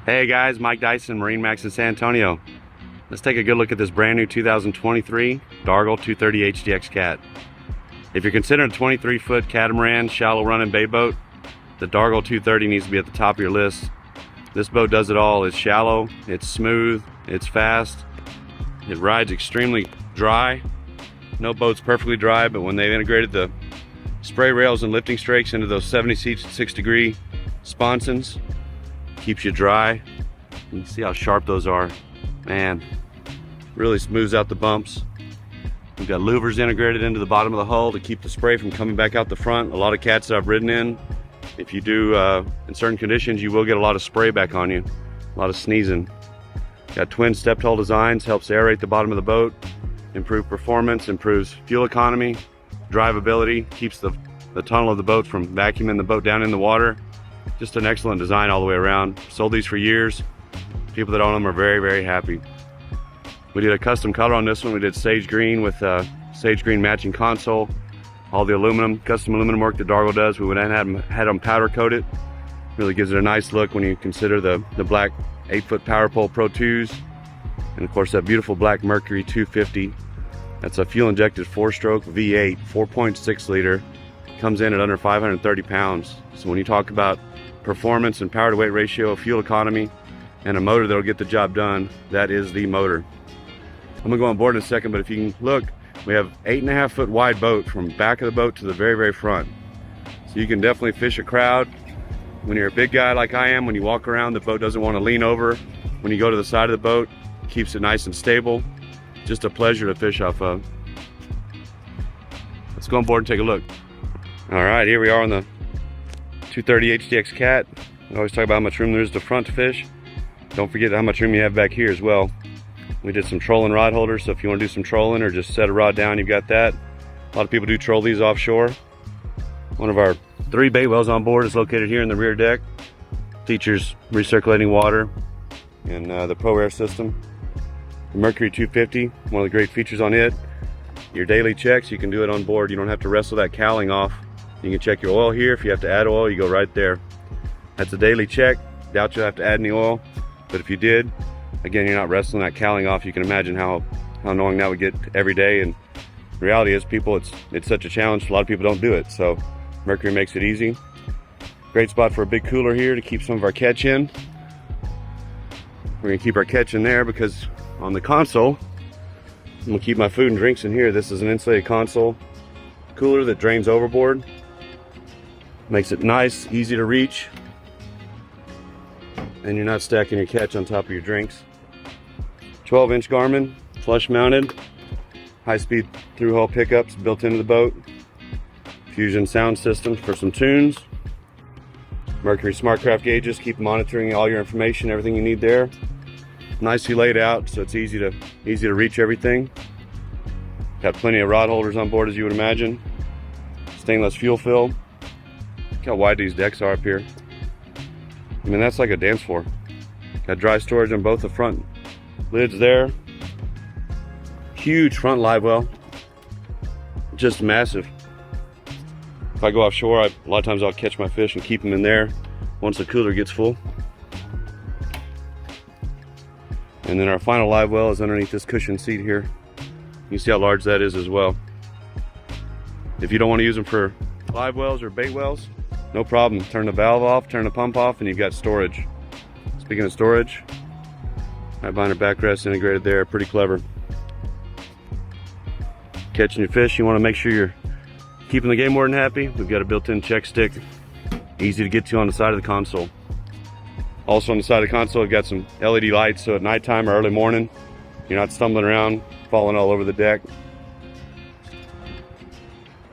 Hey guys, Mike Dyson, MarineMax in San Antonio. Let's take a good look at this brand new 2023 Dargel 230 HDX cat. If you're considering a 23-foot catamaran, shallow running bay boat, the Dargel 230 needs to be at the top of your list. This boat does it all. It's shallow, it's smooth, it's fast, it rides extremely dry. No boat's perfectly dry, but when they've integrated the spray rails and lifting strakes into those 76-degree sponsons, keeps you dry. You can see how sharp those are. Man, really smooths out the bumps. We've got louvers integrated into the bottom of the hull to keep the spray from coming back out the front. A lot of cats that I've ridden in, if you do in certain conditions, you will get a lot of spray back on you, a lot of sneezing. Got twin stepped hull designs, helps aerate the bottom of the boat, improve performance, improves fuel economy, drivability, keeps the tunnel of the boat from vacuuming the boat down in the water. Just an excellent design all the way around. Sold these for years. People that own them are very, very happy. We did a custom color on this one. We did sage green with sage green matching console. All the aluminum, custom aluminum work that Dargel does. We went and had them powder coated. Really gives it a nice look when you consider the black 8-foot Power Pole Pro 2s. And of course that beautiful black Mercury 250. That's a fuel injected 4-stroke V8, 4.6 liter. Comes in at under 530 pounds. So when you talk about performance and power to weight ratio, fuel economy, and a motor that'll get the job done, that is the motor. I'm gonna go on board in a second, but if you can look, we have 8.5 foot wide boat from back of the boat to the very, very front. So you can definitely fish a crowd. When you're a big guy like I am, when you walk around, the boat doesn't want to lean over. When you go to the side of the boat, it keeps it nice and stable. Just a pleasure to fish off of. Let's go on board and take a look. All right, here we are on the 230 HDX cat. I always talk about how much room there is to front to fish. Don't forget how much room you have back here as well. We did some trolling rod holders, so if you want to do some trolling or just set a rod down, you've got that. A lot of people do troll these offshore. One of our 3 bait wells on board is located here in the rear deck. Features recirculating water and the Pro Air system. The Mercury 250, one of the great features on it. Your daily checks, you can do it on board. You don't have to wrestle that cowling off. You can check your oil here. If you have to add oil, you go right there. That's a daily check. Doubt you'll have to add any oil, but if you did, again, you're not wrestling that cowling off. You can imagine how annoying that would get every day. And the reality is, people, it's such a challenge. A lot of people don't do it. So Mercury makes it easy. Great spot for a big cooler here to keep some of our catch in. We're gonna keep our catch in there because on the console, I'm gonna keep my food and drinks in here. This is an insulated console cooler that drains overboard. Makes it nice, easy to reach, and you're not stacking your catch on top of your drinks. 12-inch Garmin, flush mounted, high-speed through-hull pickups built into the boat. Fusion sound system for some tunes. Mercury SmartCraft gauges, keep monitoring all your information, everything you need there. Nicely laid out, so it's easy to reach everything. Got plenty of rod holders on board, as you would imagine. Stainless fuel fill. Look how wide these decks are up here. I mean, that's like a dance floor. Got dry storage on both the front lids there. Huge front live well. Just massive. If I go offshore, a lot of times I'll catch my fish and keep them in there once the cooler gets full. And then our final live well is underneath this cushion seat here. You can see how large that is as well. If you don't want to use them for live wells or bait wells, no problem. Turn the valve off, turn the pump off, and you've got storage. Speaking of storage, right behind our backrest integrated there, pretty clever. Catching your fish, you want to make sure you're keeping the game warden happy. We've got a built-in check stick, easy to get to on the side of the console. Also on the side of the console, we've got some LED lights, so at nighttime or early morning, you're not stumbling around, falling all over the deck.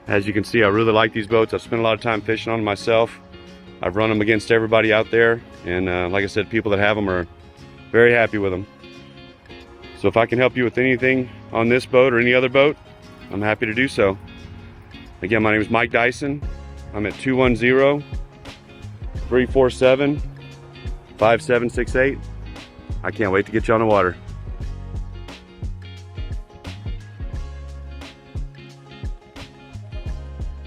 As you can see, I really like these boats. I've spent a lot of time fishing on them myself. I've run them against everybody out there, and like I said, people that have them are very happy with them. So if I can help you with anything on this boat or any other boat, I'm happy to do so. Again, my name is Mike Dyson. I'm at 210-347-5768. I can't wait to get you on the water.